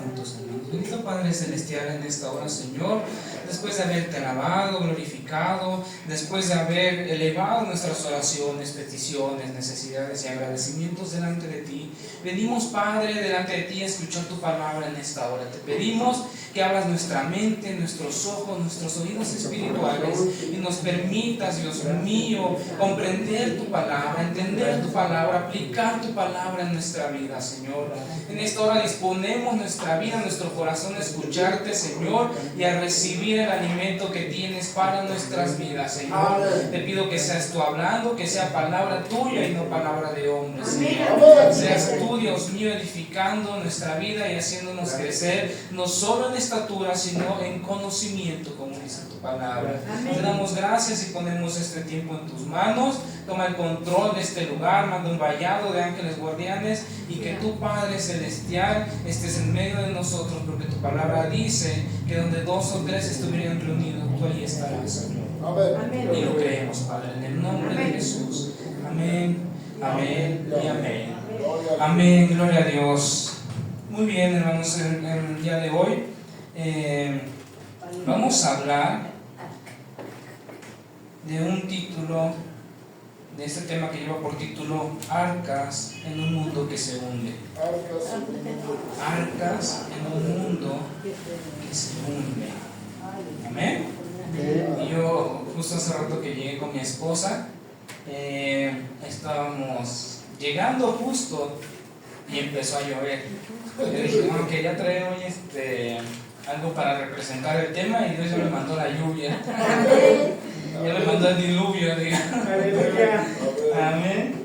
juntos, hermanos. Bendito Padre Celestial, en esta hora, Señor, después de haberte alabado, glorificado, después de haber elevado nuestras oraciones, peticiones, necesidades y agradecimientos delante de ti, venimos, Padre, delante de ti a escuchar tu palabra en esta hora. Te pedimos que abras nuestra mente, nuestros ojos, nuestros oídos espirituales y nos permitas, Dios mío, comprender tu palabra, entender tu palabra, aplicar tu palabra en nuestra vida, Señor. En esta hora disponemos nuestra vida, nuestro corazón a escucharte, Señor, y a recibir el alimento que tienes para nuestras vidas, Señor. Te pido que seas tú hablando, que sea palabra tuya y no palabra de hombre, Señor. Seas tú, Dios mío, edificando nuestra vida y haciéndonos crecer, no solo en estatura, sino en conocimiento, como dice tu palabra. Te damos gracias y ponemos este tiempo en tus manos. Toma el control de este lugar, manda un vallado de ángeles guardianes y que tu Padre Celestial estés en medio de nosotros, porque tu palabra dice que donde 2 o 3 estuvieran reunidos, tú ahí estarás, Señor. Amén. Y lo creemos, Padre, en el nombre de Jesús. Amén, amén y amén. Amén, gloria a Dios. Muy bien, hermanos, en el día de hoy vamos a hablar de un título, de este tema que lleva por título Arcas en un mundo que se hunde. Arcas en un mundo que se hunde. Amén. Y yo justo hace rato que llegué con mi esposa, estábamos llegando justo y empezó a llover. Yo dije, no, que ya traigo hoy algo para representar el tema, y Dios ya me mandó la lluvia. Ya me mandó el diluvio, digamos. Amén.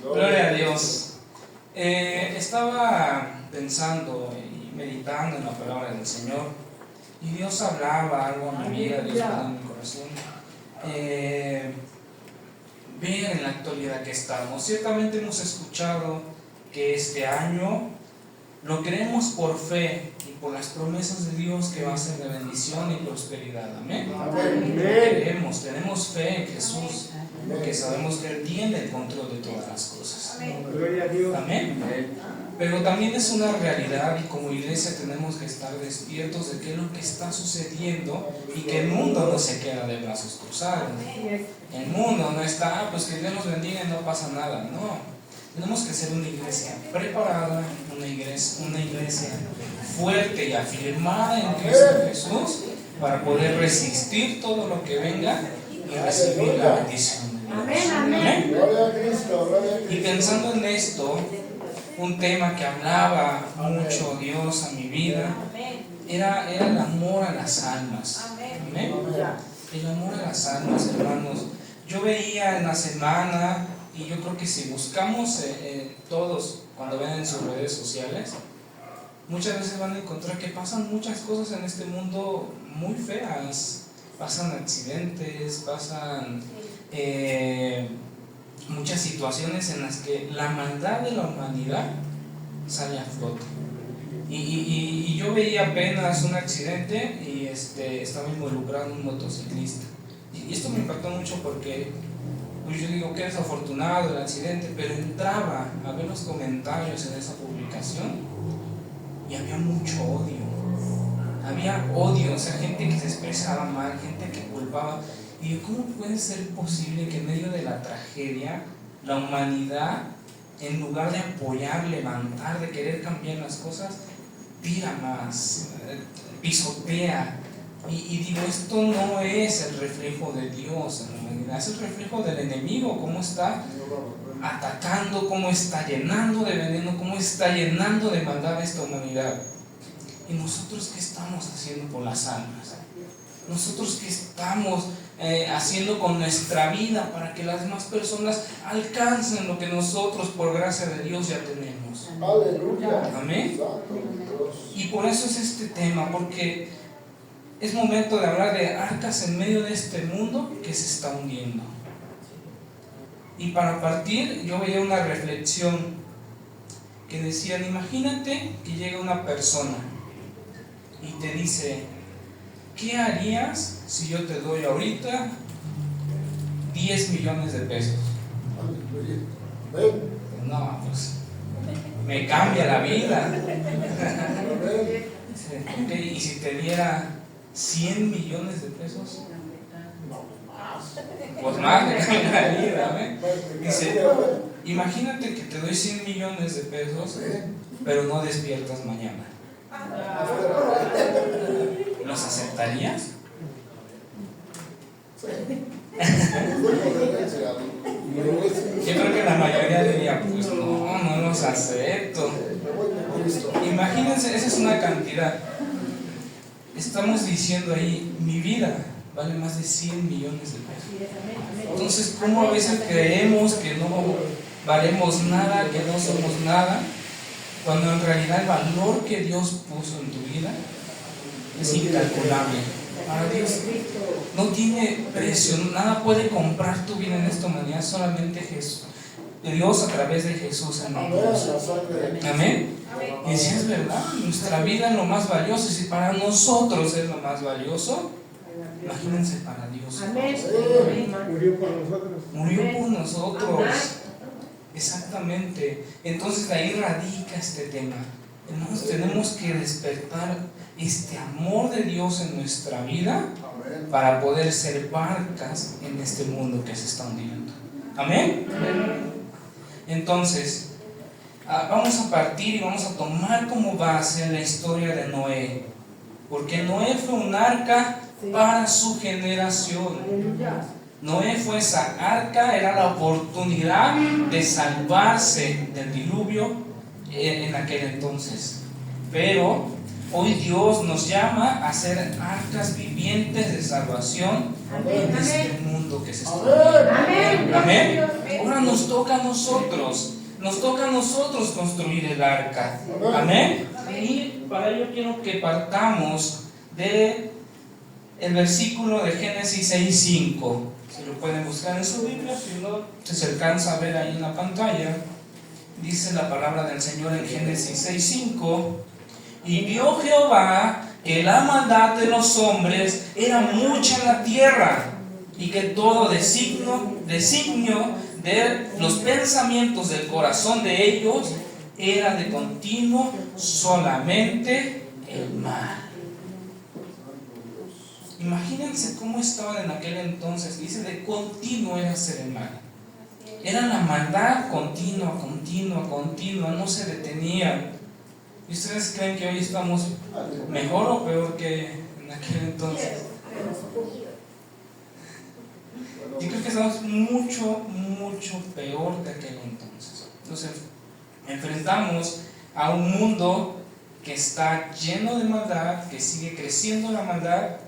Gloria a Dios. Estaba pensando y meditando en la palabra del Señor, y Dios hablaba algo a mi vida, Dios hablaba en mi corazón. Ver en la actualidad que estamos. Ciertamente hemos escuchado que este año lo creemos por fe y por las promesas de Dios, que va a ser de bendición y prosperidad. Amén. Creemos, tenemos fe en Jesús, porque sabemos que Él tiene el control de todas las cosas. Amén. Pero también es una realidad, y como iglesia tenemos que estar despiertos de qué es lo que está sucediendo, y que el mundo no se queda de brazos cruzados. El mundo no está, pues que Dios nos bendiga y no pasa nada. No. Tenemos que ser una iglesia preparada, una iglesia fuerte y afirmada en Cristo Jesús, para poder resistir todo lo que venga y recibir la bendición de Dios. Amén. Y pensando en esto, un tema que hablaba mucho Dios a mi vida era el amor a las almas. Amén. El amor a las almas, hermanos. Yo veía en la semana, y yo creo que si buscamos todos, cuando ven en sus redes sociales, muchas veces van a encontrar que pasan muchas cosas en este mundo muy feas. Pasan accidentes, pasan muchas situaciones en las que la maldad de la humanidad sale a flote. Y yo veía apenas un accidente y estaba involucrado un motociclista. Y esto me impactó mucho, porque pues yo digo que desafortunado el accidente, pero entraba a ver los comentarios en esa publicación y había mucho odio. Había odio, o sea, gente que se expresaba mal, gente que culpaba. Y yo, ¿cómo puede ser posible que en medio de la tragedia la humanidad, en lugar de apoyar, levantar, de querer cambiar las cosas, tira más, pisotea? Y digo, esto no es el reflejo de Dios en la humanidad, es el reflejo del enemigo. Cómo está atacando, cómo está llenando de veneno, cómo está llenando de maldad a esta humanidad. ¿Y nosotros qué estamos haciendo por las almas? ¿Nosotros qué estamos haciendo con nuestra vida para que las demás personas alcancen lo que nosotros, por gracia de Dios, ya tenemos? Aleluya. Amén. Y por eso es este tema, porque es momento de hablar de arcas en medio de este mundo que se está hundiendo. Y para partir, yo veía una reflexión que decían, imagínate que llega una persona y te dice, ¿qué harías si yo te doy ahorita 10 millones de pesos? No, pues me cambia la vida. Ok, y si te diera 100 millones de pesos, pues más me cambia la vida, ¿eh? Dice, imagínate que te doy 100 millones de pesos, pero no despiertas mañana. ¿Los aceptarías? Yo creo que la mayoría diría, pues no los acepto. Imagínense, esa es una cantidad. Estamos diciendo ahí, mi vida vale más de 100 millones de pesos. Entonces, ¿cómo a veces creemos que no valemos nada, que no somos nada? Cuando en realidad el valor que Dios puso en tu vida es incalculable. Para Dios no tiene precio, nada puede comprar tu vida en esta humanidad, solamente Jesús. Dios a través de Jesús en la cruz. Amén. Y si es verdad, nuestra vida es lo más valioso. Y si para nosotros es lo más valioso, imagínense para Dios. Murió por nosotros. Murió por nosotros. Exactamente. Entonces de ahí radica este tema. Hermanos, tenemos que despertar este amor de Dios en nuestra vida para poder ser barcas en este mundo que se está hundiendo. Amén. Entonces, vamos a partir y vamos a tomar como base la historia de Noé, porque Noé fue un arca para su generación. Noé fue esa arca, era la oportunidad de salvarse del diluvio en aquel entonces. Pero hoy Dios nos llama a ser arcas vivientes de salvación en este mundo que se está hundiendo. Amén. Ahora nos toca a nosotros. Nos toca a nosotros construir el arca. Amén. Y para ello quiero que partamos de el versículo de Génesis 6:5. Si lo pueden buscar en su Biblia, si no, se alcanza a ver ahí en la pantalla. Dice la palabra del Señor en Génesis 6:5. Y vio Jehová que la maldad de los hombres era mucha en la tierra, y que todo designio de los pensamientos del corazón de ellos era de continuo solamente el mal. Imagínense cómo estaban en aquel entonces. Dice de continuo era hacer el mal. Era la maldad continua, no se detenía. ¿Y ustedes creen que hoy estamos mejor o peor que en aquel entonces? Yo creo que estamos mucho peor que aquel entonces. Entonces, enfrentamos a un mundo que está lleno de maldad, que sigue creciendo la maldad,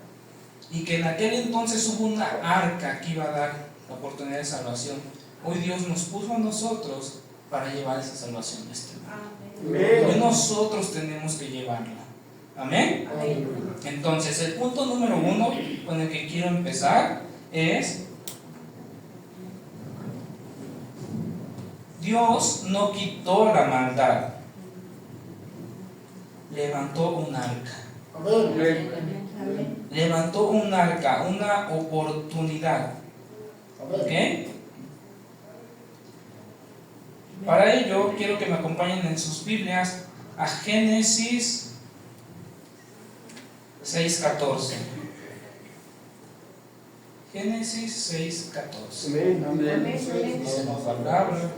y que en aquel entonces hubo una arca que iba a dar la oportunidad de salvación. Hoy Dios nos puso a nosotros para llevar esa salvación a este mundo. Hoy nosotros tenemos que llevarla. Amén. Entonces, el punto número 1 con el que quiero empezar es: Dios no quitó la maldad, levantó un arca. Levantó un arca, una oportunidad. ¿Ok? Para ello quiero que me acompañen en sus Biblias a Génesis 6:14. Génesis 6:14. Dice la palabra: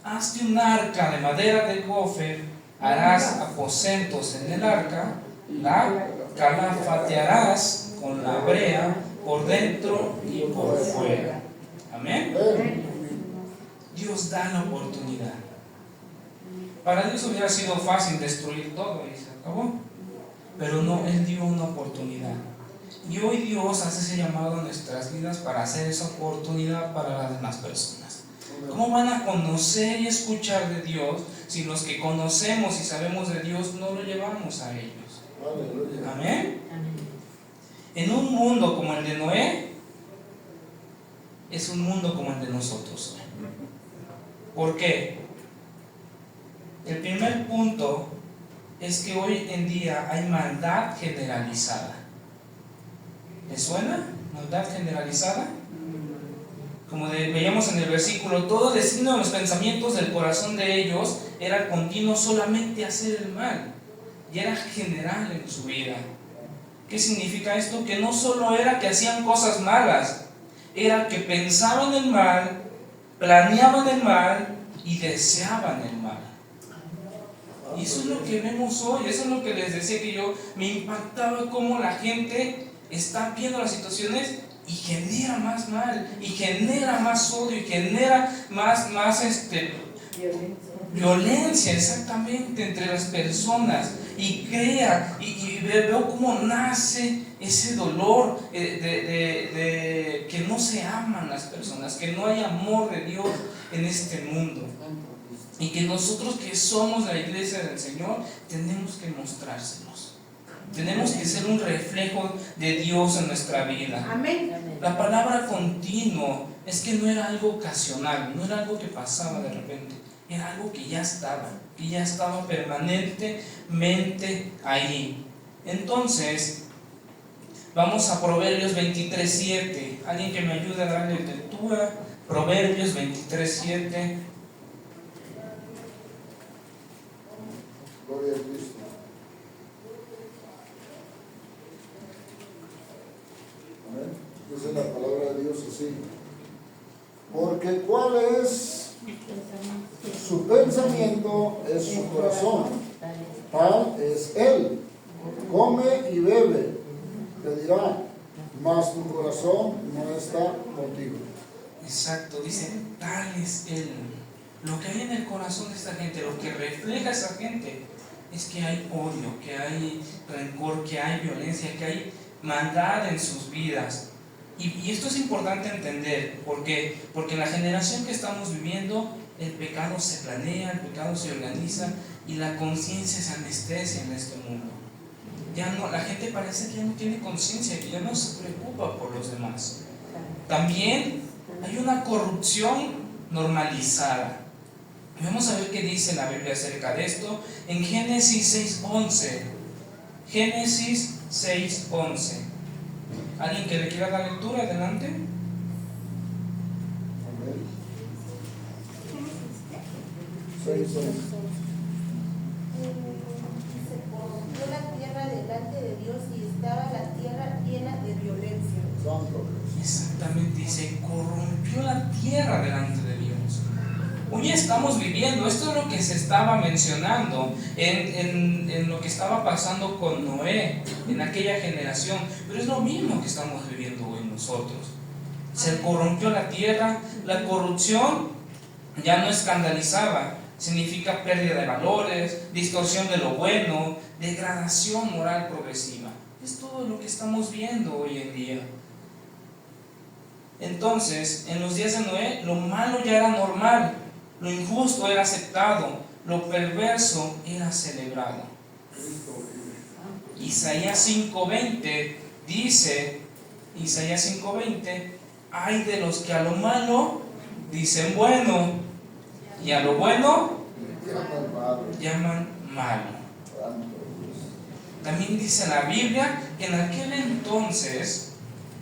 hazte un arca de madera de gofer, harás aposentos en el arca, la calafatearás con la brea por dentro y por fuera. Amén. Dios da la oportunidad. Para Dios hubiera sido fácil destruir todo y se acabó, pero no, Él dio una oportunidad. Y hoy Dios hace ese llamado a nuestras vidas para hacer esa oportunidad para las demás personas. ¿Cómo van a conocer y escuchar de Dios si los que conocemos y sabemos de Dios no lo llevamos a ellos? Amén. En un mundo como el de Noé, es un mundo como el de nosotros. ¿Por qué? El primer punto es que hoy en día hay maldad generalizada. ¿Les suena? ¿Maldad generalizada? Como veíamos en el versículo, todo destino de los pensamientos del corazón de ellos era continuo solamente hacer el mal, y era general en su vida. ¿Qué significa esto? Que no solo era que hacían cosas malas, era que pensaban el mal, planeaban el mal y deseaban el mal. Y eso es lo que vemos hoy, eso es lo que les decía, que yo me impactaba cómo la gente está viendo las situaciones y genera más mal, y genera más odio, y genera más violencia exactamente entre las personas, y crea, y veo cómo nace ese dolor de que no se aman las personas, que no hay amor de Dios en este mundo. Y que nosotros que somos la iglesia del Señor tenemos que mostrárselos. Tenemos que ser un reflejo de Dios en nuestra vida. Amén. La palabra continuo es que no era algo ocasional, no era algo que pasaba de repente, era algo que ya estaba permanentemente ahí. Entonces, vamos a Proverbios 23:7. Alguien que me ayude a darle lectura. Proverbios 23:7. Gloria a Cristo. Amén. Dice la palabra de Dios así. Porque ¿cuál es su pensamiento? Es su corazón. Tal es él. Come y bebe. Te dirá, mas tu corazón no está contigo. Exacto, dice, tal es él. Lo que hay en el corazón de esta gente, lo que refleja esa gente, es que hay odio, que hay rencor, que hay violencia, que hay maldad en sus vidas. Y esto es importante entender, porque en la generación que estamos viviendo, el pecado se planea, el pecado se organiza, y la conciencia se anestesia en este mundo. Ya no, la gente parece que ya no tiene conciencia, que ya no se preocupa por los demás. También hay una corrupción normalizada. Vamos a ver qué dice la Biblia acerca de esto en Génesis 6:11. Génesis 6:11. ¿Alguien que le quiera dar lectura? Adelante. Amén. 6:11. Se corrompió la tierra delante de Dios y estaba la tierra llena de violencia. Santo Dios. Exactamente, se corrompió la tierra delante de Dios. Hoy estamos viviendo, esto es lo que se estaba mencionando en lo que estaba pasando con Noé, en aquella generación, pero es lo mismo que estamos viviendo hoy nosotros. Se corrompió la tierra, la corrupción ya no escandalizaba, significa pérdida de valores, distorsión de lo bueno, degradación moral progresiva. Es todo lo que estamos viendo hoy en día. Entonces, en los días de Noé, lo malo ya era normal, lo injusto era aceptado, lo perverso era celebrado. Isaías 5:20 dice, Isaías 5:20, ay de los que a lo malo dicen bueno, y a lo bueno llaman malo. También dice la Biblia que en aquel entonces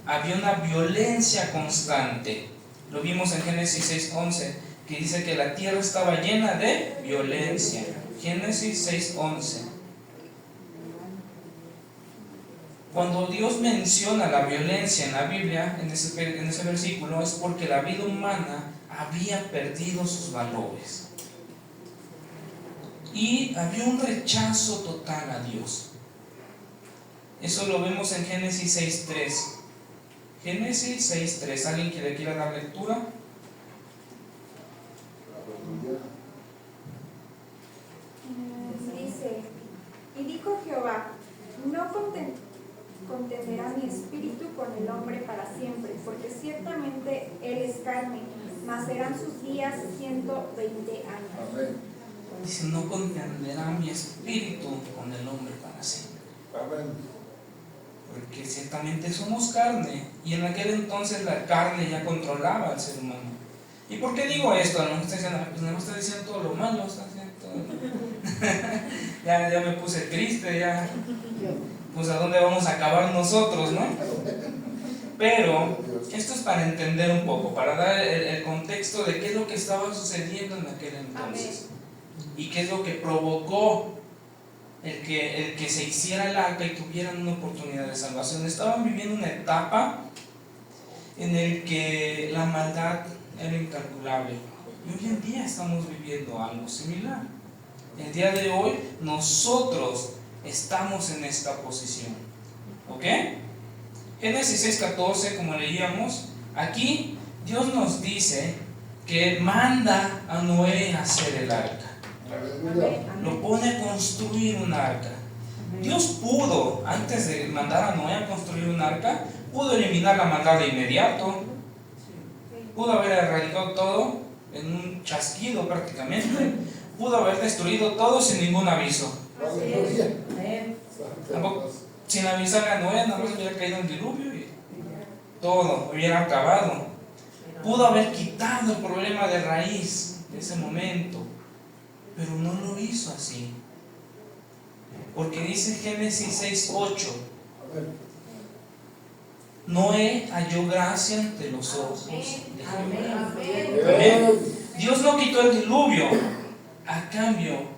había una violencia constante. Lo vimos en Génesis 6:11, que dice que la tierra estaba llena de violencia. Génesis 6:11. Cuando Dios menciona la violencia en la Biblia, en ese versículo, es porque la vida humana había perdido sus valores. Y había un rechazo total a Dios. Eso lo vemos en Génesis 6:3. Génesis 6:3. ¿Alguien que le quiera dar lectura? Dice, y dijo Jehová, no contenderá mi espíritu con el hombre para siempre, porque ciertamente él es carne, mas serán sus días 120 años. Amén. Dice, no contenderá mi espíritu con el hombre para siempre. Amén. Porque ciertamente somos carne, y en aquel entonces la carne ya controlaba al ser humano. ¿Y por qué digo esto? No me está diciendo, pues no me está diciendo todo lo malo, está diciendo todo lo malo. ya me puse triste, ya. Pues a dónde vamos a acabar nosotros, ¿no? Pero esto es para entender un poco, para dar el contexto de qué es lo que estaba sucediendo en aquel entonces y qué es lo que provocó el que se hiciera el arca y tuvieran una oportunidad de salvación. Estaban viviendo una etapa en la que la maldad era incalculable. Y hoy en día estamos viviendo algo similar. El día de hoy nosotros estamos en esta posición. ¿Ok? Génesis 6:14, como leíamos, aquí Dios nos dice que manda a Noé a hacer el arca. Lo pone a construir un arca. Dios pudo, antes de mandar a Noé a construir un arca, pudo eliminar la maldad de inmediato. Pudo haber erradicado todo en un chasquido prácticamente. Pudo haber destruido todo sin ningún aviso. Tampoco, sin avisar a Noé, nada más hubiera caído un diluvio y todo hubiera acabado. Pudo haber quitado el problema de raíz de ese momento, pero no lo hizo así. Porque dice Génesis 6:8: Noé halló gracia ante los ojos de Jehová. Amén. Dios no quitó el diluvio, a cambio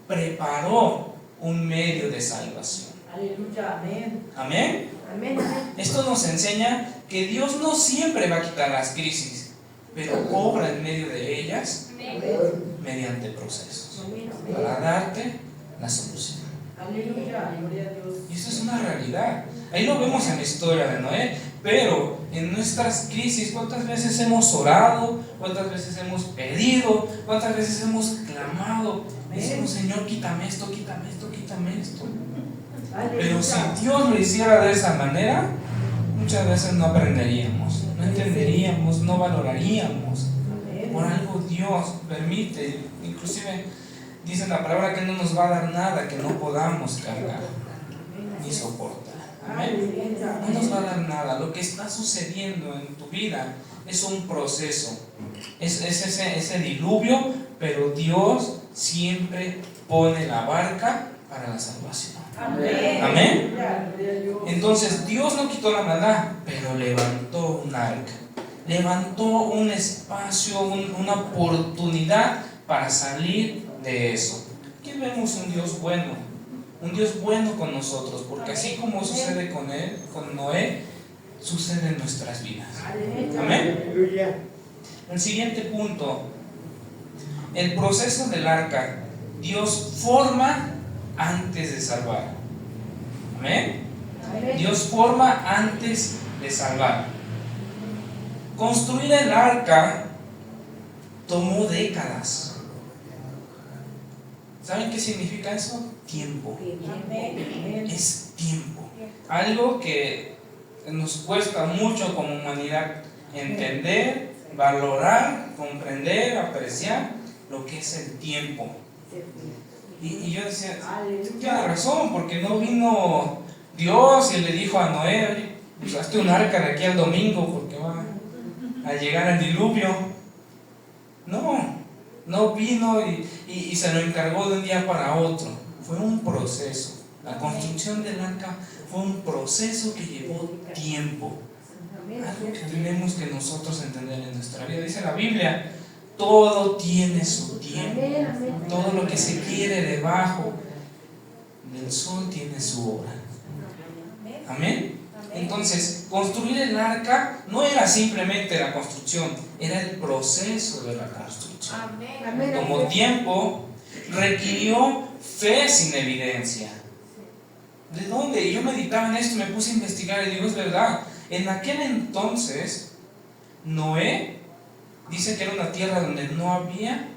preparó un medio de salvación. Aleluya, amén. Amén. Amén, amén. Esto nos enseña que Dios no siempre va a quitar las crisis, pero obra en medio de ellas mediante procesos para darte la solución. Aleluya, gloria a Dios. Y eso es una realidad. Ahí lo vemos en la historia de Noé, pero en nuestras crisis, ¿cuántas veces hemos orado? ¿Cuántas veces hemos pedido? ¿Cuántas veces hemos clamado? Decimos: Señor, quítame esto, quítame esto, quítame esto. Pero si Dios lo hiciera de esa manera, muchas veces no aprenderíamos, no entenderíamos, no valoraríamos. Por algo Dios permite, inclusive dice la palabra que no nos va a dar nada que no podamos cargar ni soportar. Amén. No nos va a dar nada. Lo que está sucediendo en tu vida es un proceso, es ese diluvio, pero Dios siempre pone la barca para la salvación. Amén. Amén. Entonces Dios no quitó la maldad, pero levantó un arca, levantó un espacio, una oportunidad para salir de eso. Aquí vemos un Dios bueno con nosotros, porque así como sucede con él, con Noé, sucede en nuestras vidas. Amén. Aleluya. El siguiente punto: el proceso del arca. Dios forma antes de salvar. Amén. Dios forma antes de salvar. Construir el arca tomó décadas. ¿Saben qué significa eso? Tiempo. Es tiempo. Algo que nos cuesta mucho como humanidad entender, valorar, comprender, apreciar lo que es el tiempo. Y yo decía, tiene razón, porque no vino Dios y le dijo a Noé: oye, pues hazte un arca de aquí al domingo porque va a llegar el diluvio. No vino y se lo encargó de un día para otro. Fue un proceso. La construcción del arca fue un proceso que llevó tiempo. Algo que tenemos que nosotros entender en nuestra vida. Dice la Biblia: todo tiene su tiempo. Todo lo que se quiere debajo del sol tiene su obra. Amén. Entonces, construir el arca no era simplemente la construcción, era el proceso de la construcción. Tomó tiempo, requirió fe sin evidencia. ¿De dónde? Y yo meditaba en esto y me puse a investigar y digo: es verdad. En aquel entonces, Noé dice que era una tierra donde no había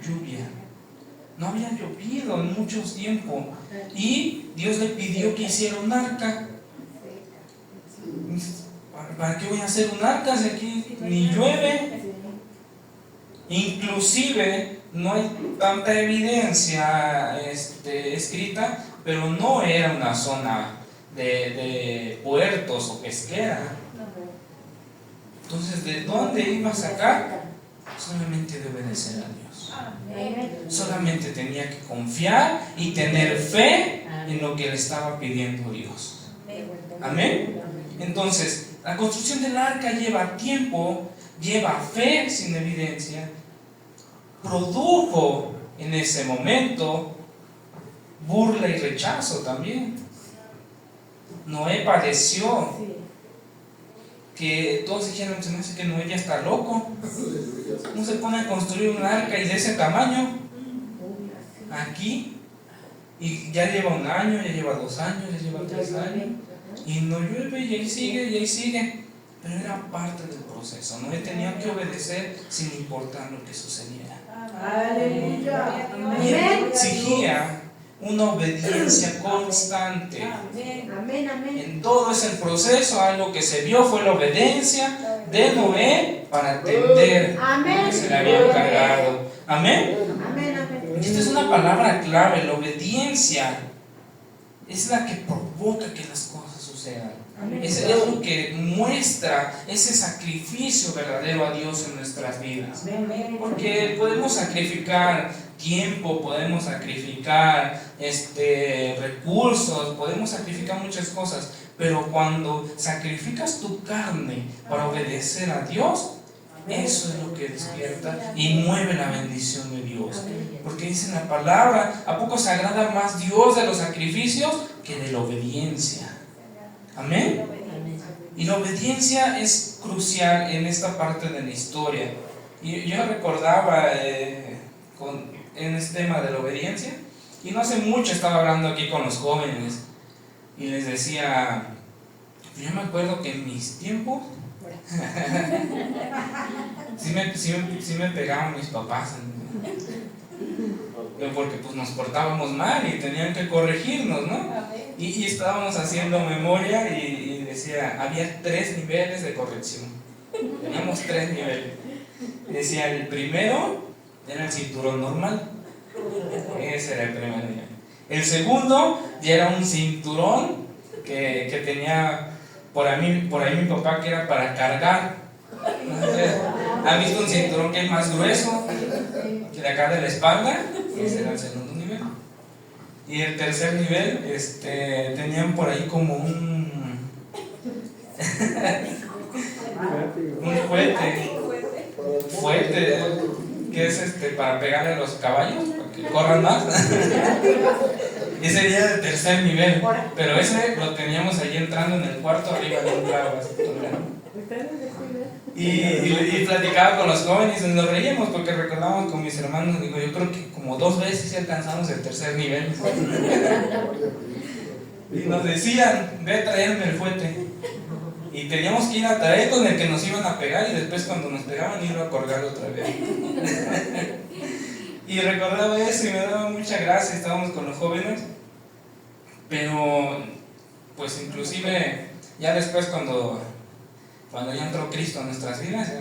lluvia. No había llovido en muchos tiempos. Y Dios le pidió que hiciera un arca. ¿Para qué voy a hacer un arca si aquí ni llueve? Inclusive no hay tanta evidencia escrita, pero no era una zona de puertos o pesquera. Entonces, ¿de dónde iba a sacar? Solamente de obedecer a Dios. Solamente tenía que confiar y tener fe en lo que le estaba pidiendo Dios. Amén. Entonces, La construcción del arca lleva tiempo, lleva fe sin evidencia, produjo en ese momento burla y rechazo también. Noé padeció que todos dijeron, se me hace que Noé ya está loco, no se pone a construir un arca y de ese tamaño aquí, y ya lleva 1 año, ya lleva 2 años, ya lleva 3 años, y no llueve, y ahí sigue, pero era parte del proceso. Noé tenía que obedecer sin importar lo que sucediera. Aleluya. Y él exigía una obediencia constante. Amén, amén. En todo ese proceso, algo que se vio fue la obediencia de Noé para atender lo que se le había encargado. Amén. Amén, amén. Esta es una palabra clave. La obediencia es la que provoca que las cosas sucedan. Es lo que muestra ese sacrificio verdadero a Dios en nuestras vidas. Porque podemos sacrificar tiempo, podemos sacrificar recursos, podemos sacrificar muchas cosas, pero cuando sacrificas tu carne para obedecer a Dios, eso es lo que despierta y mueve la bendición de Dios. Porque dice en la palabra, ¿a poco se agrada más Dios de los sacrificios que de la obediencia? Amén. Y la obediencia es crucial en esta parte de la historia. Y yo recordaba en este tema de la obediencia, y no hace mucho estaba hablando aquí con los jóvenes y les decía, yo me acuerdo que en mis tiempos sí me pegaban mis papás, porque pues nos portábamos mal y tenían que corregirnos, ¿no? Y estábamos haciendo memoria y decía, había 3 niveles de corrección. Teníamos 3 niveles. Y decía, el primero era el cinturón normal. Ese era el primer nivel. El segundo ya era un cinturón que tenía por ahí mi papá, que era para cargar. ¿Han visto un cinturón que es más grueso que de acá de la espalda? Ese era el segundo nivel. Y el tercer nivel, tenían por ahí como un fuete que es para pegarle a los caballos para que corran más. Ese sería el tercer nivel, pero ese lo teníamos ahí entrando en el cuarto arriba de un clavo. Y platicaba con los jóvenes y nos reíamos porque recordábamos con mis hermanos, digo, yo creo que como 2 veces ya alcanzamos el tercer nivel. Y nos decían, ve a traerme el fuete. Y teníamos que ir a traer con el que nos iban a pegar, y después cuando nos pegaban iba a colgarlo otra vez. Y recordaba eso y me daba mucha gracia, estábamos con los jóvenes, pero pues inclusive ya después cuando ya entró Cristo en nuestras vidas,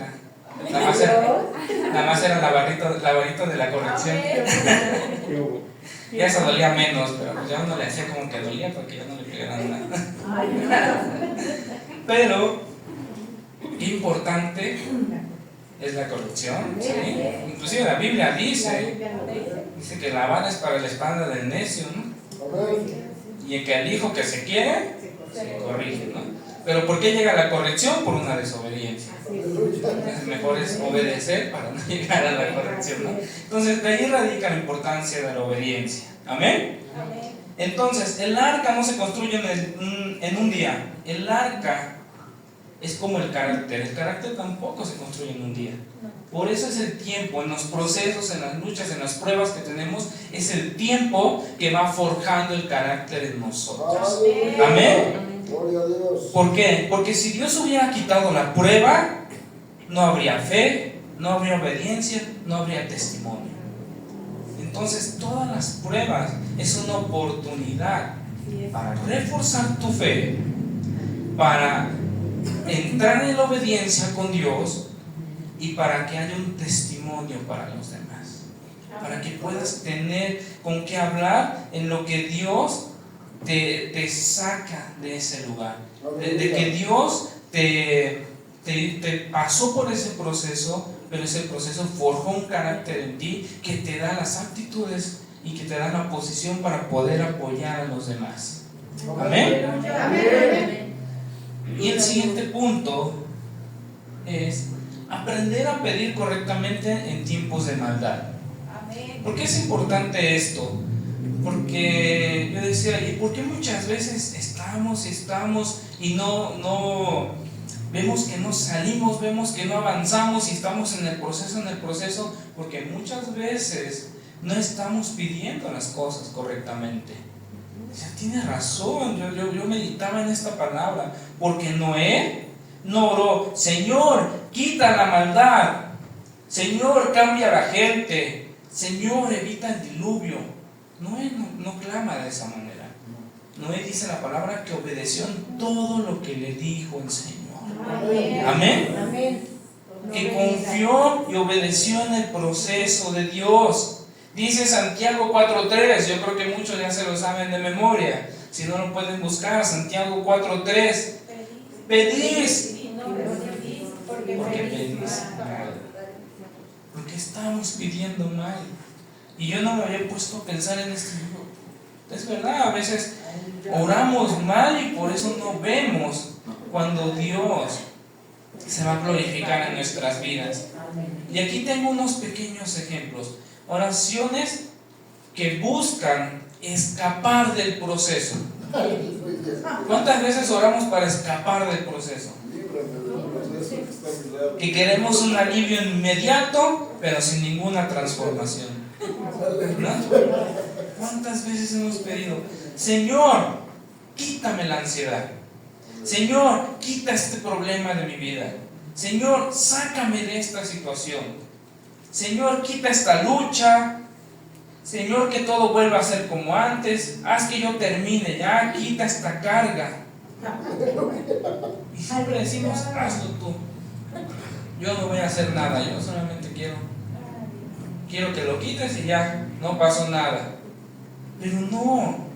nada más era la varita de la corrección. Ya eso dolía menos, pero pues ya uno le hacía como que dolía porque ya no le pegaran nada. Pero qué importante es la corrección, ¿sí? Inclusive la Biblia dice que la vara es para la espalda del necio, ¿no? Y el que al hijo que se quiere, se corrige, ¿no? Pero ¿por qué llega la corrección? Por una desobediencia. Entonces mejor es obedecer para no llegar a la corrección, ¿no? Entonces de ahí radica la importancia de la obediencia. ¿Amén? Entonces el arca no se construye en un día. El arca es como el carácter tampoco se construye en un día. Por eso es el tiempo, en los procesos, en las luchas, en las pruebas que tenemos, es el tiempo que va forjando el carácter en nosotros. Amén. ¿Por qué? Porque si Dios hubiera quitado la prueba, no habría fe, no habría obediencia, no habría testimonio. Entonces todas las pruebas es una oportunidad para reforzar tu fe, para entrar en la obediencia con Dios y para que haya un testimonio para los demás, para que puedas tener con qué hablar en lo que Dios te saca de ese lugar, de que Dios te pasó por ese proceso, pero ese proceso forjó un carácter en ti que te da las aptitudes y que te da la posición para poder apoyar a los demás. Amén. Y el siguiente punto es aprender a pedir correctamente en tiempos de maldad. ¿Por qué es importante esto? Porque yo decía, ¿y por qué muchas veces estamos y no vemos que no salimos, vemos que no avanzamos y estamos en el proceso? Porque muchas veces no estamos pidiendo las cosas correctamente. O sea, tiene razón, yo meditaba en esta palabra, porque Noé no oró, Señor, quita la maldad, Señor, cambia a la gente, Señor, evita el diluvio. Noé no clama de esa manera. Noé, dice la palabra, que obedeció en todo lo que le dijo el Señor. Amén. Amén. Que confió y obedeció en el proceso de Dios. Dice Santiago 4:3, yo creo que muchos ya se lo saben de memoria. Si no lo pueden buscar, Santiago 4:3. Pedís. Porque pedís mal. Porque estamos pidiendo mal. Y yo no me había puesto a pensar en esto. Es verdad, a veces oramos mal y por eso no vemos cuando Dios se va a glorificar en nuestras vidas. Y aquí tengo unos pequeños ejemplos. Oraciones que buscan escapar del proceso. ¿Cuántas veces oramos para escapar del proceso? Que queremos un alivio inmediato, pero sin ninguna transformación. ¿No? ¿Cuántas veces hemos pedido, Señor, quítame la ansiedad? Señor, quita este problema de mi vida. Señor, sácame de esta situación. Señor, quita esta lucha. Señor, que todo vuelva a ser como antes. Haz que yo termine ya. Quita esta carga. Y siempre decimos, hazlo tú. Yo no voy a hacer nada. Yo solamente quiero que lo quites y ya, no pasó nada. Pero no,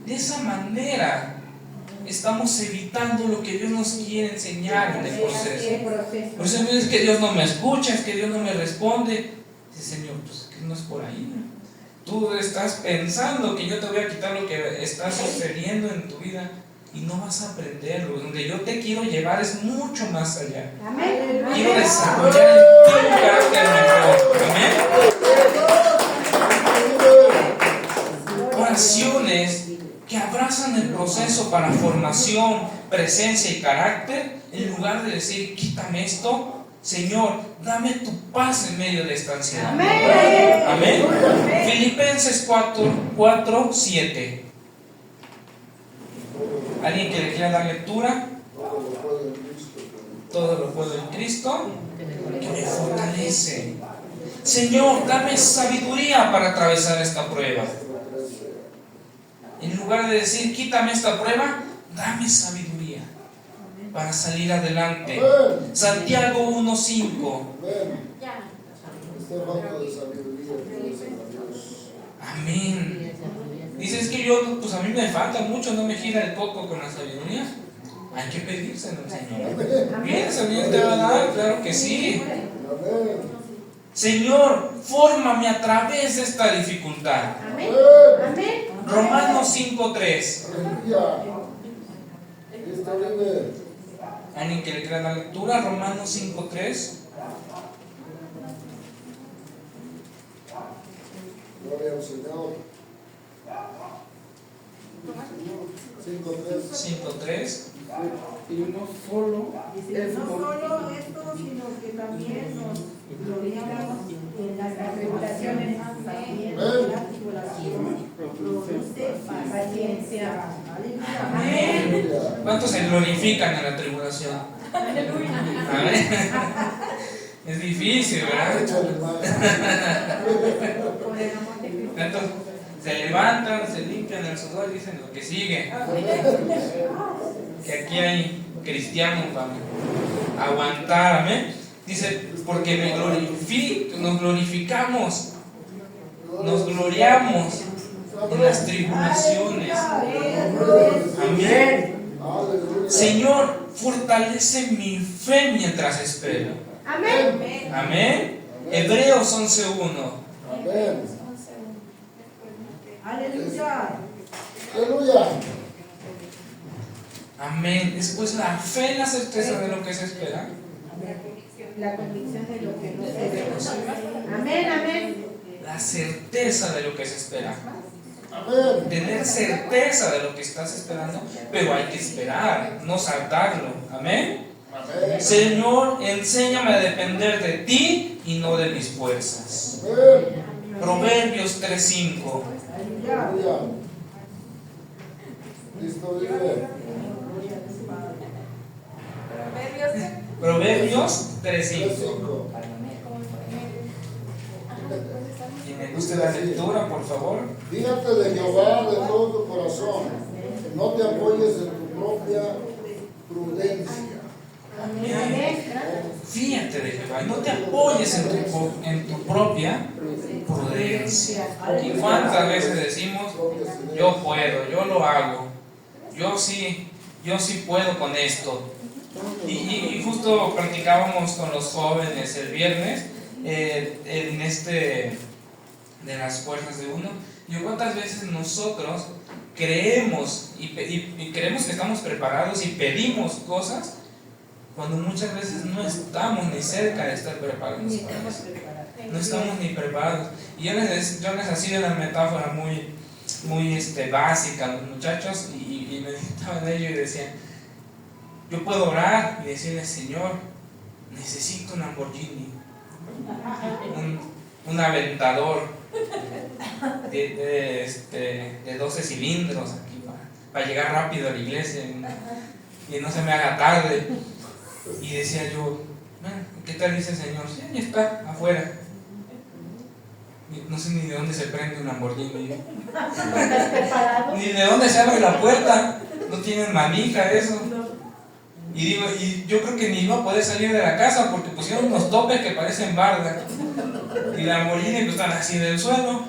de esa manera estamos evitando lo que Dios nos quiere enseñar en el proceso. Por eso es que Dios no me escucha, es que Dios no me responde. Dice, Señor, pues que no es por ahí. Tú estás pensando que yo te voy a quitar lo que está sucediendo en tu vida y no vas a aprenderlo. Donde yo te quiero llevar es mucho más allá. Amén. Quiero desarrollar en ti un carácter mejor. Amén. Oraciones que abrazan el proceso para formación, presencia y carácter, en lugar de decir, quítame esto, Señor, dame tu paz en medio de esta ansiedad. Amén. Amén. Filipenses 4:7. ¿Alguien que le quiera dar lectura? Todo lo puedo en Cristo que me fortalece. Señor, dame sabiduría para atravesar esta prueba. En lugar de decir, quítame esta prueba, dame sabiduría para salir adelante. Santiago 1:5. Amén. Dices que yo, pues a mí me falta mucho, no me gira el coco con la sabiduría. Hay que pedírselo al Señor. Bien, el Señor te va a dar, claro que sí. Señor, fórmame a través de esta dificultad. Amén. Amén. Romanos 5:3. ¿Alguien que le quiera la lectura? Romanos 5:3. Gloria al Señor. 5:3. Y no solo No solo esto, sino que también nos gloriamos en las tribulaciones. También la tribulación produce paciencia. Amén. ¿Cuántos se glorifican en la tribulación? Amén. Es difícil, ¿verdad? Por el amor de Cristo. Entonces, se levantan, se limpian el sudor y dicen lo que sigue. Que aquí hay cristianos para aguantar, amén. Dice, porque nos glorificamos, nos gloriamos en las tribulaciones. Amén. Señor, fortalece mi fe mientras espero. Amén. Amén. Hebreos 11:1. Amén. Aleluya. Aleluya. Amén. Después la fe, la certeza de lo que se espera. La convicción de lo que no se ve. Amén, amén. La certeza de lo que se espera. Amén. Tener certeza de lo que estás esperando, pero hay que esperar, no saltarlo. Amén. Amén. Señor, enséñame a depender de ti y no de mis fuerzas. Amén. Proverbios 3:5. Aleluya. Cristo vive. Proverbios 3:5. 5. Y me gusta la lectura, por favor. Fíjate de Jehová de todo tu corazón. No te apoyes en tu propia prudencia. Fíjate de Jehová y no te apoyes en tu propia prudencia. ¿Y cuántas veces decimos, yo puedo, yo lo hago, yo sí puedo con esto? Y justo practicábamos con los jóvenes el viernes en de las fuerzas de uno. Y cuántas veces nosotros creemos y creemos que estamos preparados y pedimos cosas cuando muchas veces no estamos ni cerca de estar preparados para eso. No estamos ni preparados. Y yo les hacía una metáfora muy básica a los muchachos y meditaban en ello y decían, yo puedo orar y decirle, Señor, necesito un Lamborghini, un aventador de 12 cilindros aquí para llegar rápido a la iglesia y no se me haga tarde. Y decía yo, ¿qué tal dice el Señor? Sí, ahí está, afuera. No sé ni de dónde se prende un Lamborghini. Ni de dónde se abre la puerta. No tienen manija eso. Y yo creo que ni iba a poder salir de la casa porque pusieron unos topes que parecen barda. Y la Lamborghini pues están así del suelo.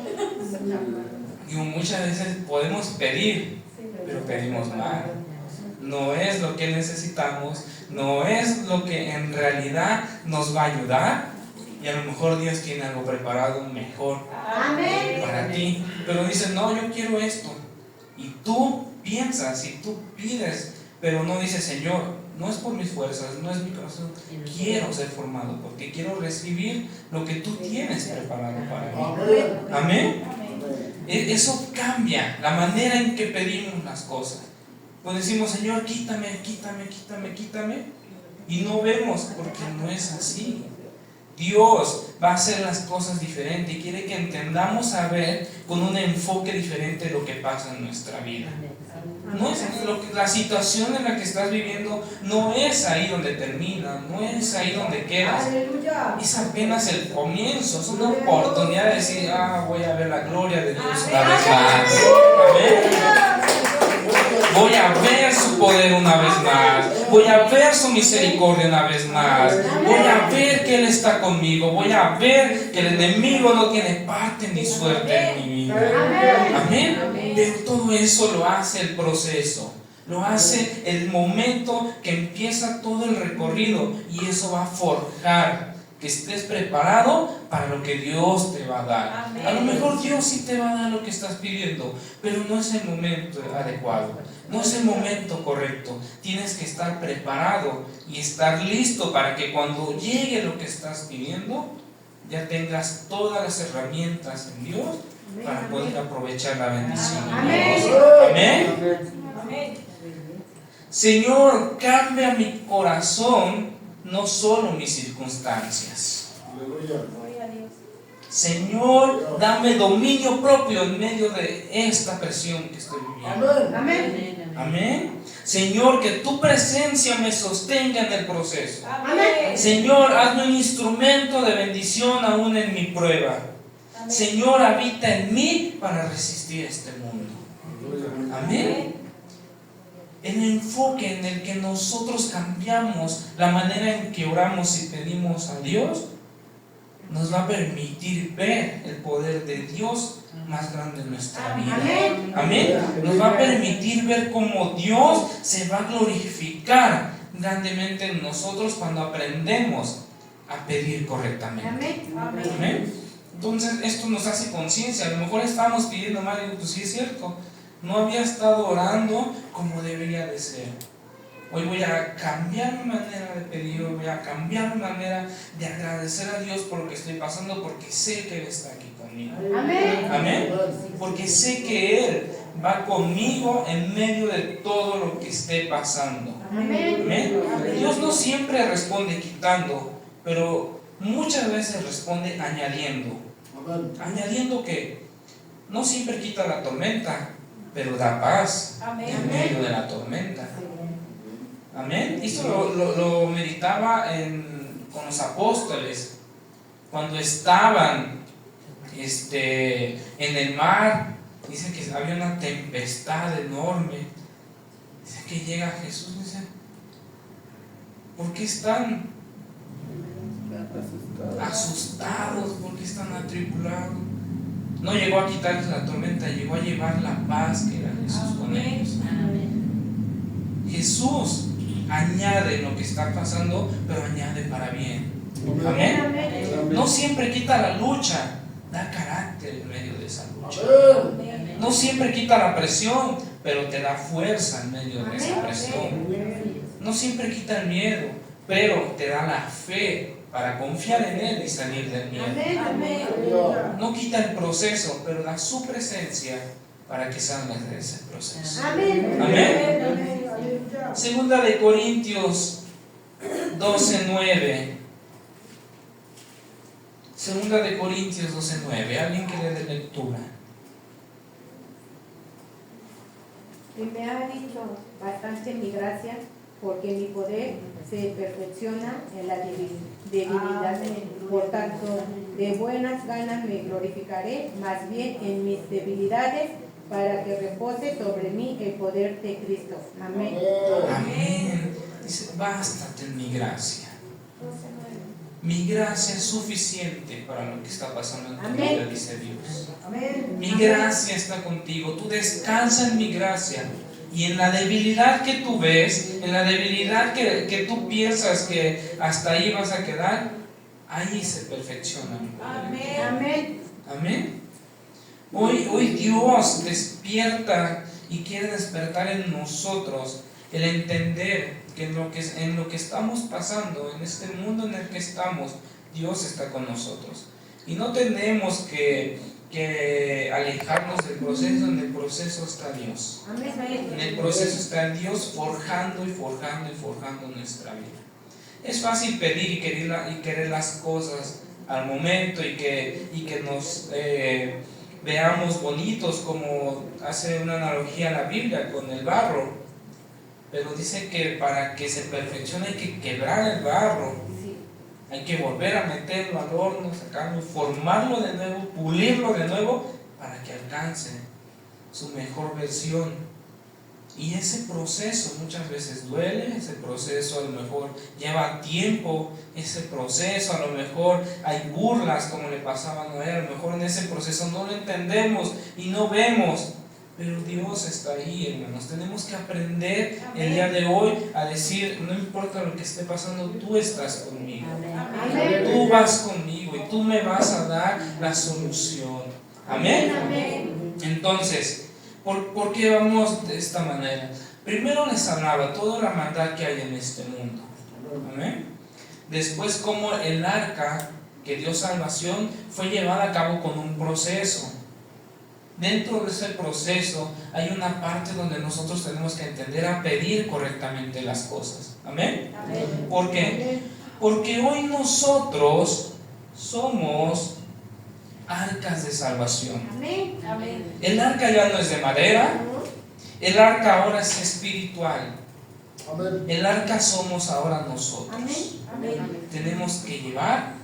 Y muchas veces podemos pedir, pero pedimos mal. No es lo que necesitamos, no es lo que en realidad nos va a ayudar. Y a lo mejor Dios tiene algo preparado mejor para ti. Pero dices, no, yo quiero esto. Y tú piensas y tú pides, pero no dices, Señor, no es por mis fuerzas, no es mi corazón. Quiero ser formado porque quiero recibir lo que tú tienes preparado para mí. Amén. Eso cambia la manera en que pedimos las cosas. Pues decimos, Señor, quítame. Y no vemos porque no es así. Dios va a hacer las cosas diferentes y quiere que entendamos a ver con un enfoque diferente lo que pasa en nuestra vida. No es la situación en la que estás viviendo, no es ahí donde termina, no es ahí donde quedas. Es apenas el comienzo, es una oportunidad de decir, voy a ver la gloria de Dios una vez más. Amén. Voy a ver su poder una vez más. Voy a ver su misericordia una vez más. Voy a ver que Él está conmigo. Voy a ver que el enemigo no tiene parte ni suerte en mi vida. Amén. Pero todo eso lo hace el proceso. Lo hace el momento que empieza todo el recorrido. Y eso va a forjar que estés preparado para lo que Dios te va a dar. A lo mejor Dios sí te va a dar lo que estás pidiendo, pero no es el momento adecuado, no es el momento correcto. Tienes que estar preparado y estar listo para que cuando llegue lo que estás pidiendo, ya tengas todas las herramientas en Dios para poder aprovechar la bendición de Dios. Amén. Señor, cambia mi corazón, no solo mis circunstancias. Aleluya. Señor, dame dominio propio en medio de esta presión que estoy viviendo. Amén. Señor, que tu presencia me sostenga en el proceso. Señor, hazme un instrumento de bendición aún en mi prueba. Señor, habita en mí para resistir este mundo. Amén. El enfoque en el que nosotros cambiamos la manera en que oramos y pedimos a Dios nos va a permitir ver el poder de Dios más grande en nuestra vida. Amén. Nos va a permitir ver cómo Dios se va a glorificar grandemente en nosotros cuando aprendemos a pedir correctamente. Amén. Entonces esto nos hace conciencia. A lo mejor estamos pidiendo mal y pues sí es cierto, no había estado orando como debería de ser. Hoy voy a cambiar mi manera de pedir, hoy voy a cambiar mi manera de agradecer a Dios por lo que estoy pasando, porque sé que Él está aquí conmigo. Amén. Amén. Porque sé que Él va conmigo en medio de todo lo que esté pasando. Amén. Amén. Dios no siempre responde quitando, pero muchas veces responde añadiendo. Amén. ¿Añadiendo qué? No siempre quita la tormenta, pero da paz en medio de la tormenta. Amén. Esto lo meditaba con los apóstoles cuando estaban en el mar. Dice que había una tempestad enorme. Dice que llega Jesús y dice: ¿por qué están asustados? ¿Por qué están atribulados? No llegó a quitarles la tormenta, llegó a llevar la paz que era Jesús con ellos. Jesús añade lo que está pasando, pero añade para bien. Amén. No siempre quita la lucha, da carácter en medio de esa lucha. No siempre quita la presión, pero te da fuerza en medio de esa presión. No siempre quita el miedo, pero te da la fe para confiar en Él y salir del miedo. No quita el proceso, pero da su presencia para que salgas de ese proceso. Amén. Segunda de Corintios 12:9. Segunda de Corintios 12:9. ¿Alguien que le dé lectura? Y me ha dicho bastante mi gracia, porque mi poder se perfecciona en la debilidad. Por tanto, de buenas ganas me glorificaré, más bien en mis debilidades, para que repose sobre mí el poder de Cristo. Amén. Amén. Dice: bástate en mi gracia. Mi gracia es suficiente para lo que está pasando en tu vida, dice Dios. Mi gracia está contigo. Tú descansa en mi gracia. Y en la debilidad que tú ves, en la debilidad que tú piensas que hasta ahí vas a quedar, ahí se perfecciona mi poder. Amén. Amén. Hoy Dios despierta y quiere despertar en nosotros el entender que en lo que estamos pasando, en este mundo en el que estamos, Dios está con nosotros. Y no tenemos que alejarnos del proceso. En el proceso está Dios. En el proceso está Dios forjando y forjando y forjando nuestra vida. Es fácil pedir y querer las cosas al momento y que nos veamos bonitos, como hace una analogía la Biblia con el barro. Pero dice que para que se perfeccione hay que quebrar el barro. Hay que volver a meterlo al horno, sacarlo, formarlo de nuevo, pulirlo de nuevo para que alcance su mejor versión. Y ese proceso muchas veces duele, ese proceso a lo mejor lleva tiempo, ese proceso a lo mejor hay burlas como le pasaba a Noé, a lo mejor en ese proceso no lo entendemos y no vemos. Pero Dios está ahí, hermanos. Tenemos que aprender el día de hoy a decir: no importa lo que esté pasando, tú estás conmigo. Tú vas conmigo y tú me vas a dar la solución. Amén. Entonces, ¿por qué vamos de esta manera? Primero les hablaba toda la maldad que hay en este mundo. Amén. Después, como el arca que dio salvación fue llevada a cabo con un proceso. Dentro de ese proceso hay una parte donde nosotros tenemos que entender a pedir correctamente las cosas. ¿Amén? ¿Por qué? Porque hoy nosotros somos arcas de salvación. El arca ya no es de madera, el arca ahora es espiritual. El arca somos ahora nosotros. Tenemos que llevar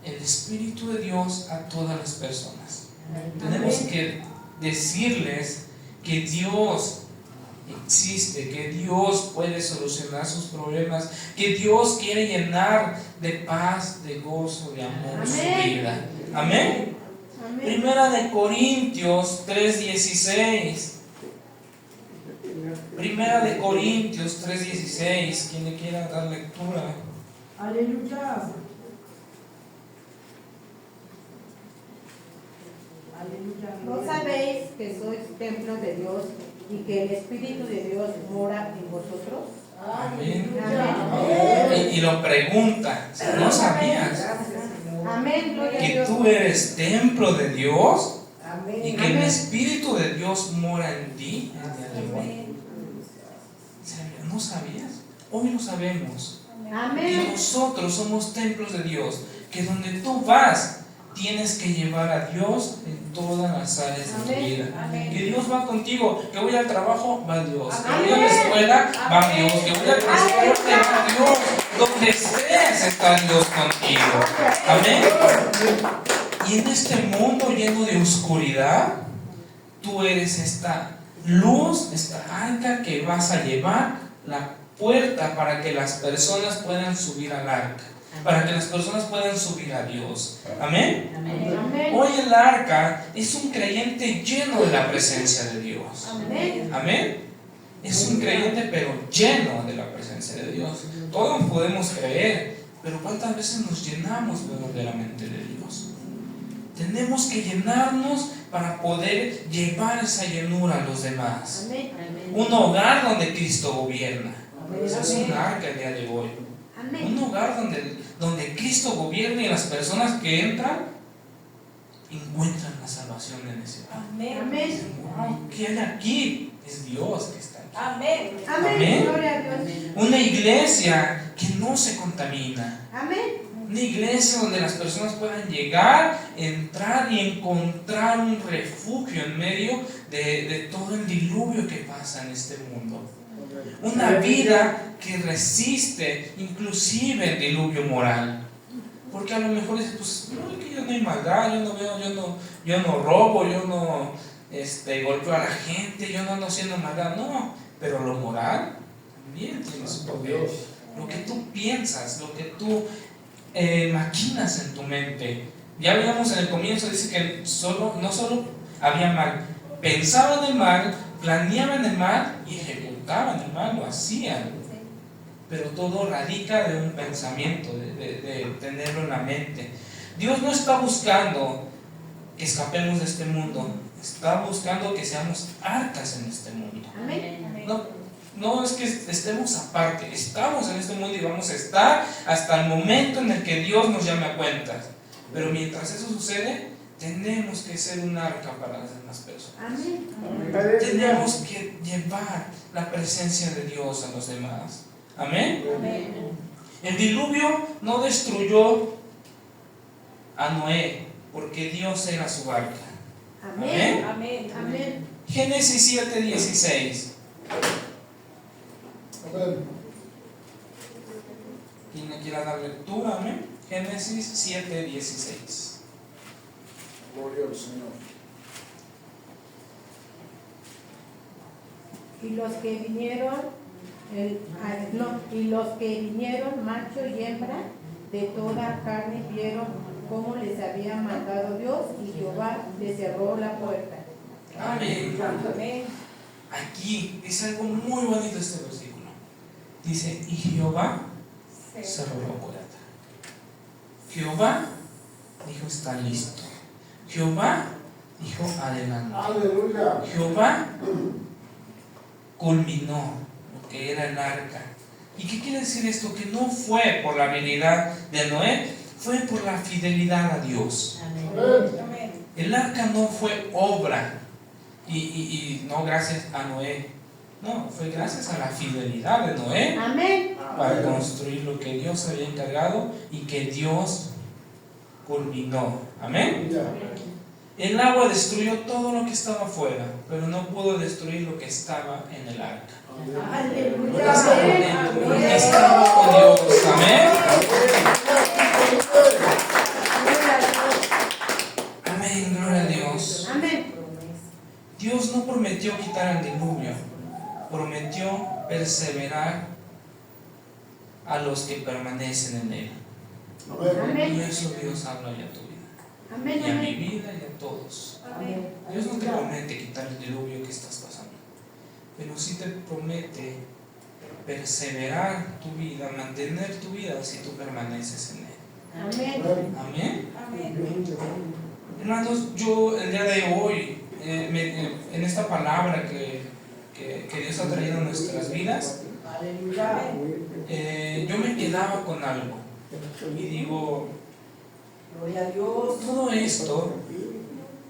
el Espíritu de Dios a todas las personas. Tenemos que decirles que Dios existe, que Dios puede solucionar sus problemas, que Dios quiere llenar de paz, de gozo, de amor su vida. Amén. Primera de Corintios 3:16. Primera de Corintios 3:16. Quien le quiera dar lectura. Aleluya. ¿No sabéis que sois templo de Dios y que el Espíritu de Dios mora en vosotros? Amén. Amén. Y lo pregunta, ¿no sabías Amén. Gloria a que Dios. tú eres templo de Dios y que el Amén. Espíritu de Dios mora en ti el día de hoy? ¿No sabías? Hoy lo sabemos. Y Amén. nosotros somos templos de Dios, que donde tú vas, tienes que llevar a Dios en todas las áreas de tu Amén. vida. Amén. Que Dios va contigo, que voy al trabajo, va Dios. Que Amén. voy a la escuela, va Amén. Dios. Que voy al transporte, va Dios. Donde estés, está Dios contigo. Amén. Y en este mundo lleno de oscuridad, tú eres esta luz, esta arca que vas a llevar la puerta para que las personas puedan subir al arca, para que las personas puedan subir a Dios. Amén. Amén. Hoy el arca es un creyente lleno de la presencia de Dios. Amén. Amén. Es un creyente pero lleno de la presencia de Dios. Todos podemos creer, pero ¿cuántas veces nos llenamos verdaderamente de Dios? Tenemos que llenarnos para poder llevar esa llenura a los demás. Amén. Un hogar donde Cristo gobierna. Amén. Esa es un arca el día de hoy. Amén. Un hogar donde Cristo gobierna y las personas que entran encuentran la salvación en ese hogar. Amén. Dicen, wow, ¿qué hay aquí? Es Dios que está aquí. Amén. Amén. Amén. Gloria a Dios. Una iglesia que no se contamina. Amén. Una iglesia donde las personas puedan llegar, entrar y encontrar un refugio en medio de todo el diluvio que pasa en este mundo. Una vida que resiste inclusive el diluvio moral. Porque a lo mejor dices, pues no, es que yo no hay maldad, yo no veo, yo no robo, yo no golpeo a la gente, yo no ando haciendo maldad. No, pero lo moral también tiene su papel. Lo que tú piensas, lo que tú maquinas en tu mente. Ya veíamos en el comienzo, dice que no solo había mal, pensaban el mal, planeaban el mal y ejecutaban el mal, lo hacían. Pero todo radica de un pensamiento, de tenerlo en la mente. Dios no está buscando que escapemos de este mundo, está buscando que seamos arcas en este mundo. Amén. No es que estemos aparte, estamos en este mundo y vamos a estar hasta el momento en el que Dios nos llame a cuentas. Pero mientras eso sucede, tenemos que ser un arca para las demás personas. Amén. Tenemos que llevar la presencia de Dios a los demás. Amén. El diluvio no destruyó a Noé porque Dios era su arca. Amén. Amén. Amén. Génesis 7:16. Amén. Quien le quiera dar lectura, amén. Génesis 7:16. Gloria al Señor. Y los que vinieron, macho y hembra, de toda carne, vieron cómo les había mandado Dios, y Jehová les cerró la puerta. Amén. Amén. Aquí dice algo muy bonito este versículo. Dice, y Jehová cerró la puerta. Jehová dijo, está listo. Jehová dijo, adelante. Aleluya. Jehová culminó lo que era el arca. ¿Y qué quiere decir esto? Que no fue por la habilidad de Noé, fue por la fidelidad a Dios. Amén. Amén. El arca no fue obra y no gracias a Noé. No, fue gracias a la fidelidad de Noé Amén. para construir lo que Dios había encargado y que Dios culminó. Amén. El agua destruyó todo lo que estaba afuera, pero no pudo destruir lo que estaba en el arca. Lo que estaba dentro, lo que estaba con Dios. Amén. Amén, gloria a Dios. Amén. Dios no prometió quitar el diluvio, prometió perseverar a los que permanecen en él. Amén. Y eso Dios habla ya a tu vida, Amén. y a mi Amén. vida y a todos. Amén. Dios no te promete quitar el diluvio que estás pasando, pero sí te promete perseverar tu vida, mantener tu vida si tú permaneces en él. Amén. Amén. Amén. Hermanos, yo el día de hoy, en esta palabra que Dios ha traído a nuestras vidas, Aleluya. Yo me quedaba con algo y digo, Gloria a Dios. todo esto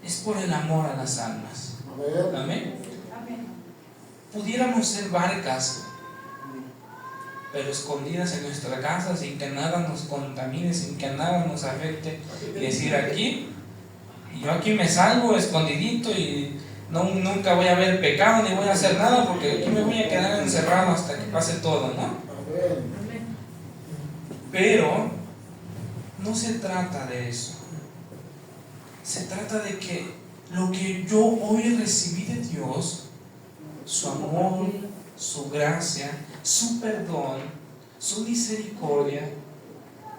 es por el amor a las almas. Amén. Amén. Amén. Pudiéramos ser barcas, pero escondidas en nuestra casa sin que nada nos contamine, sin que nada nos afecte, y decir aquí, y yo aquí me salgo escondidito y nunca voy a ver pecado ni voy a hacer nada porque aquí me voy a quedar encerrado hasta que pase todo, ¿no? Amén. Pero no se trata de eso. Se trata de que lo que yo hoy recibí de Dios, su amor, su gracia, su perdón, su misericordia,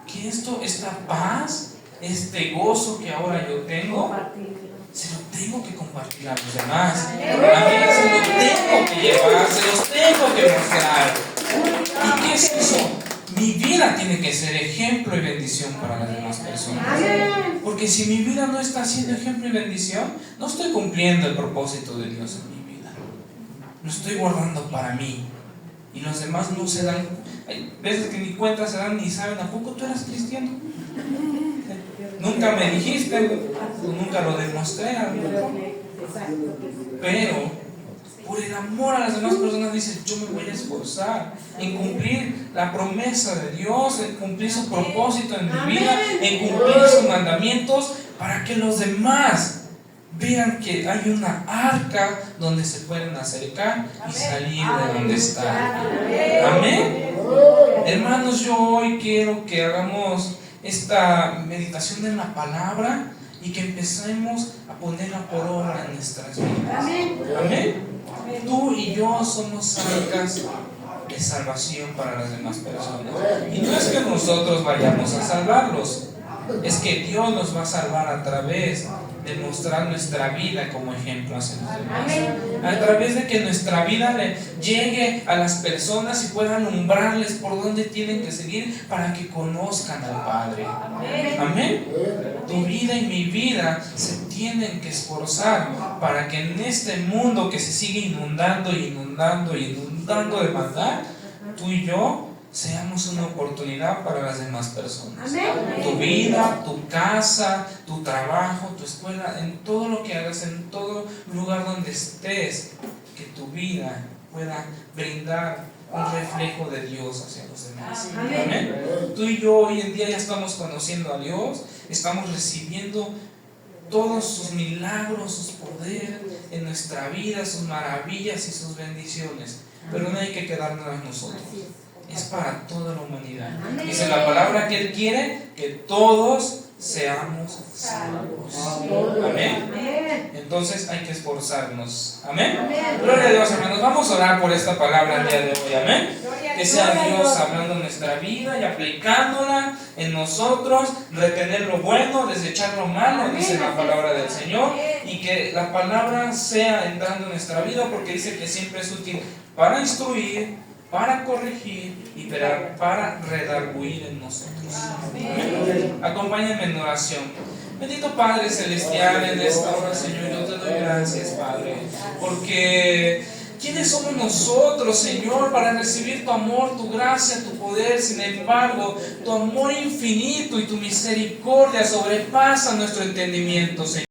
que esta paz, este gozo que ahora yo tengo, se lo tengo que compartir a los demás. Amén. Se lo tengo que llevar, se los tengo que mostrar. ¿Y qué es eso? Mi vida tiene que ser ejemplo y bendición para las demás personas. Porque si mi vida no está siendo ejemplo y bendición, no estoy cumpliendo el propósito de Dios en mi vida. Lo estoy guardando para mí. Y los demás no se dan. Hay veces que ni cuenta se dan ni saben, ¿a poco tú eras cristiano? Nunca me dijiste, nunca lo demostré, amigo. Pero por el amor a las demás personas dices, yo me voy a esforzar en cumplir la promesa de Dios, en cumplir su propósito en mi vida, en cumplir sus mandamientos, para que los demás vean que hay una arca donde se pueden acercar y salir de donde están. Amén. Hermanos, yo hoy quiero que hagamos esta meditación en la palabra y que empecemos a ponerla por obra en nuestras vidas. Amén. Tú y yo somos arcas de salvación para las demás personas. Y no es que nosotros vayamos a salvarlos, es que Dios nos va a salvar a través de mostrar nuestra vida como ejemplo hacia los demás. A través de que nuestra vida le llegue a las personas y pueda alumbrarles por dónde tienen que seguir para que conozcan al Padre. Amén. Tu vida y mi vida se tienen que esforzar para que en este mundo que se sigue inundando y inundando y inundando de maldad, tú y yo seamos una oportunidad para las demás personas. Tu vida, tu casa, tu trabajo, tu escuela, en todo lo que hagas, en todo lugar donde estés, que tu vida pueda brindar un reflejo de Dios hacia los demás. Amén. Tú y yo hoy en día ya estamos conociendo a Dios, estamos recibiendo todos sus milagros, sus poderes en nuestra vida, sus maravillas y sus bendiciones. Pero no hay que quedarnos nosotros. Es para toda la humanidad. Dice la palabra que Él quiere que todos seamos salvos. Amén. Entonces hay que esforzarnos. Amén. Gloria a Dios, hermanos. Vamos a orar por esta palabra el día de hoy. Amén. Que sea Dios hablando en nuestra vida y aplicándola en nosotros, retener lo bueno, desechar lo malo, dice la palabra del Señor, y que la palabra sea entrando en nuestra vida, porque dice que siempre es útil para instruir, para corregir y para redarguir en nosotros. Amén. Acompáñenme en oración. Bendito Padre Celestial, en esta hora, Señor, yo te doy gracias, Padre, porque ¿quiénes somos nosotros, Señor, para recibir tu amor, tu gracia, tu poder? Sin embargo, tu amor infinito y tu misericordia sobrepasa nuestro entendimiento, Señor.